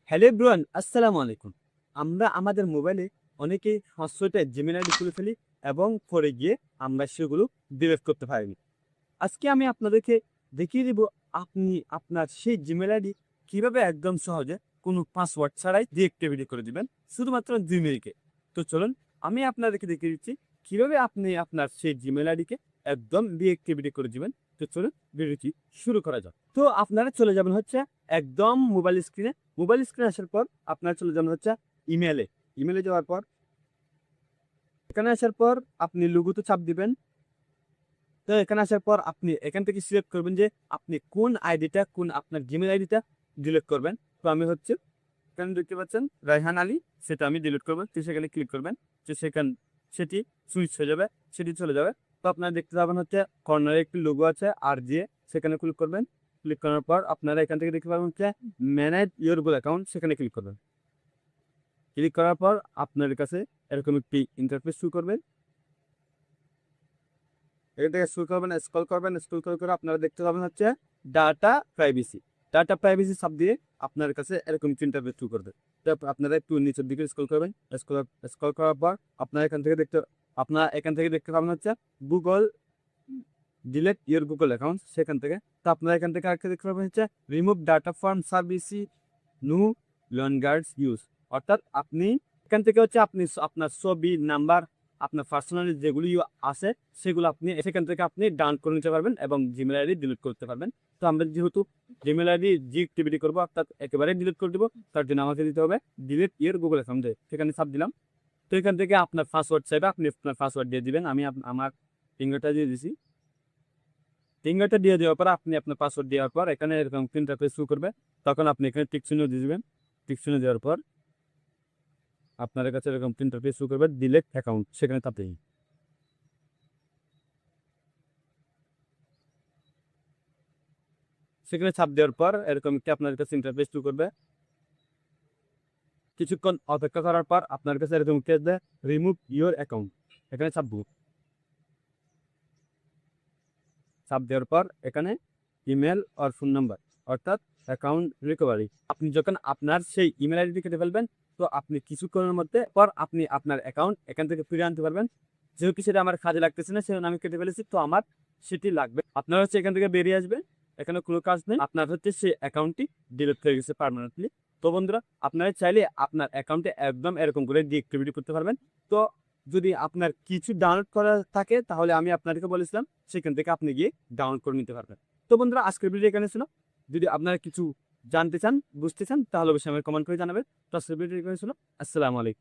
Hello everyone, আসসালামু আলাইকুম। আমরা আমাদের মোবাইলে অনেকেই ৫০০টা জিমেইল আইডি খুলে ফেলি এবং পরে গিয়ে আমরা সেগুলো ডিলিট করতে পারিনি। আজকে আমি আপনাদেরকে দেখিয়ে দিব আপনি আপনার সেই জিমেইল আইডি কিভাবে একদম সহজে কোনো পাসওয়ার্ড ছাড়াই ডিএক্টিভেট করে দিবেন শুধুমাত্র জিমেইলকে। তো চলুন আমি আপনাদেরকে দেখিয়ে দিচ্ছি কিভাবে আপনি আপনার সেই জিমেইল আইডিকে একদম ডিএক্টিভেট করে দিবেন। তো চলুন ভিডিওটি শুরু করা যাক। তো আপনারা চলে যাবেন হচ্ছে একদম মোবাইল স্ক্রিনে। মোবাইল স্ক্রিনে আসার পর আপনারা চলে যাবেন হচ্ছে ইমেইলে। ইমেইলে যাওয়ার পর এখানে আসার পর আপনি লোগোতে চাপ দিবেন। তো এখানে আসার পর আপনি এখান থেকে সিলেক্ট করবেন যে আপনি কোন আইডিটা, কোন আপনার জিমেইল আইডিটা ডিলিট করবেন। তো আমি হচ্ছে এখানে দেখতে পাচ্ছেন রায়হান আলী, সেটা আমি ডিলিট করব। তো সেখানে ক্লিক করবেন, তো সেটি সুইচ হয়ে যাবে, সেটি চলে যাবে। তো আপনারা দেখতে পাবেন হচ্ছে কর্নারে একটি লোগো আছে আর দিয়ে, সেখানে ক্লিক করবেন। ক্লিক করার পর আপনারা এখান থেকে দেখতে পাবেন হচ্ছে ম্যানেজ ইওর গুগল অ্যাকাউন্ট, সেখানে ক্লিক করবেন। ক্লিক করার পর আপনার কাছে এরকম একটি ইন্টারফেস শো করবে। এখান থেকে স্ক্রল করবেন, স্ক্রল করে আপনারা দেখতে পাবেন হচ্ছে data privacy. Data privacy sub দিয়ে আপনার কাছে এরকম ইন্টারফেস শো করবে। তো আপনারা একটু নিচের দিকে স্ক্রল করবেন। স্ক্রল করার পর আপনারা এখান থেকে দেখতে পাবেন হচ্ছে Google delete your Google account, সেখান থেকে। তো আপনারা এখান থেকে আরেকটা দেখতে পাবেন হচ্ছে remove data from services no longer use. অর্থাৎ আপনি এখান থেকে হচ্ছে আপনি আপনার ছবি, নাম্বার, আপনার পার্সোনাল যেগুলি আছে সেগুলো আপনি সেখান থেকে আপনি ডাউনলোড করে নিতে পারবেন এবং জিমেল আইডি ডিলিট করতে পারবেন। তো আমরা যেহেতু জিমেল আইডি ডিএক্টিভেট করবো, অর্থাৎ একেবারে ডিলিট করে দেবো, তার জন্য আমাকে দিতে হবে ডিলিট ইওর গুগল অ্যাকাউন্টে। সেখানে চাপ দিলাম। তো এখান থেকে আপনার পাসওয়ার্ড চাইবে, আপনি আপনার পাসওয়ার্ড দিয়ে দিবেন। আমি আমার ফিঙ্গারটা দিয়ে দিছি। ফিঙ্গারটা দিয়ে দেওয়ার পর আপনি আপনার পাসওয়ার্ড দেওয়ার পর এখানে এরকম ইন্টারফেস শো করবে। তখন আপনি এখানে টিক চিহ্ন দিয়ে দিবেন। টিক চিহ্ন দেওয়ার পর আপনার কাছে এরকম ইন্টারফেস শো করবে ডিলিট অ্যাকাউন্ট, সেখানে চাপ দিন। সেখানে চাপ দেওয়ার পর এরকম একটি আপনার কাছে ইন্টারফেস শো করবে। কিছুক্ষণ অপেক্ষা করার পর আপনার কাছে এরকম একটি আসবে রিমুভ ইওর অ্যাকাউন্ট, এখানে চাপ দিন। চাপ দেওয়ার পর এখানে ইমেল আর ফোন নাম্বার, অর্থাৎ অ্যাকাউন্ট রিকভারি। আপনি যখন আপনার সেই ইমেল আইডি কেটে ফেলবেন, তো আপনি কিছুক্ষণের মধ্যে পর আপনি আপনার অ্যাকাউন্ট এখান থেকে ফিরে আনতে পারবেন। যেহেতু সেটা আমার কাজে লাগতেছে না, সেজন্য আমি কেটে ফেলেছি, তো আমার সেটি লাগবে। আপনার হচ্ছে এখান থেকে বেরিয়ে আসবেন, এখানে কোনো কাজ নেই, আপনার হচ্ছে সেই অ্যাকাউন্টটি ডিলিট হয়ে গেছে পার্মানেন্টলি। তো বন্ধুরা, আপনারা চাইলে আপনার অ্যাকাউন্টে একদম এরকম করে ডিএক্টিভেট করতে পারবেন। তো যদি আপনার কিছু ডাউনলোড করা থাকে তাহলে আমি আপনাদেরকে বলেছিলাম সেখান থেকে আপনি গিয়ে ডাউনলোড করে নিতে পারবেন। তো বন্ধুরা, আজকের ভিডিও এখানে ছিল। যদি আপনারা কিছু জানতে চান, বুঝতে চান, তাহলে অবশ্যই আমাকে কমেন্ট করে জানাবেন। তো আজকের ভিডিও এখানে ছিল। আসসালামু আলাইকুম।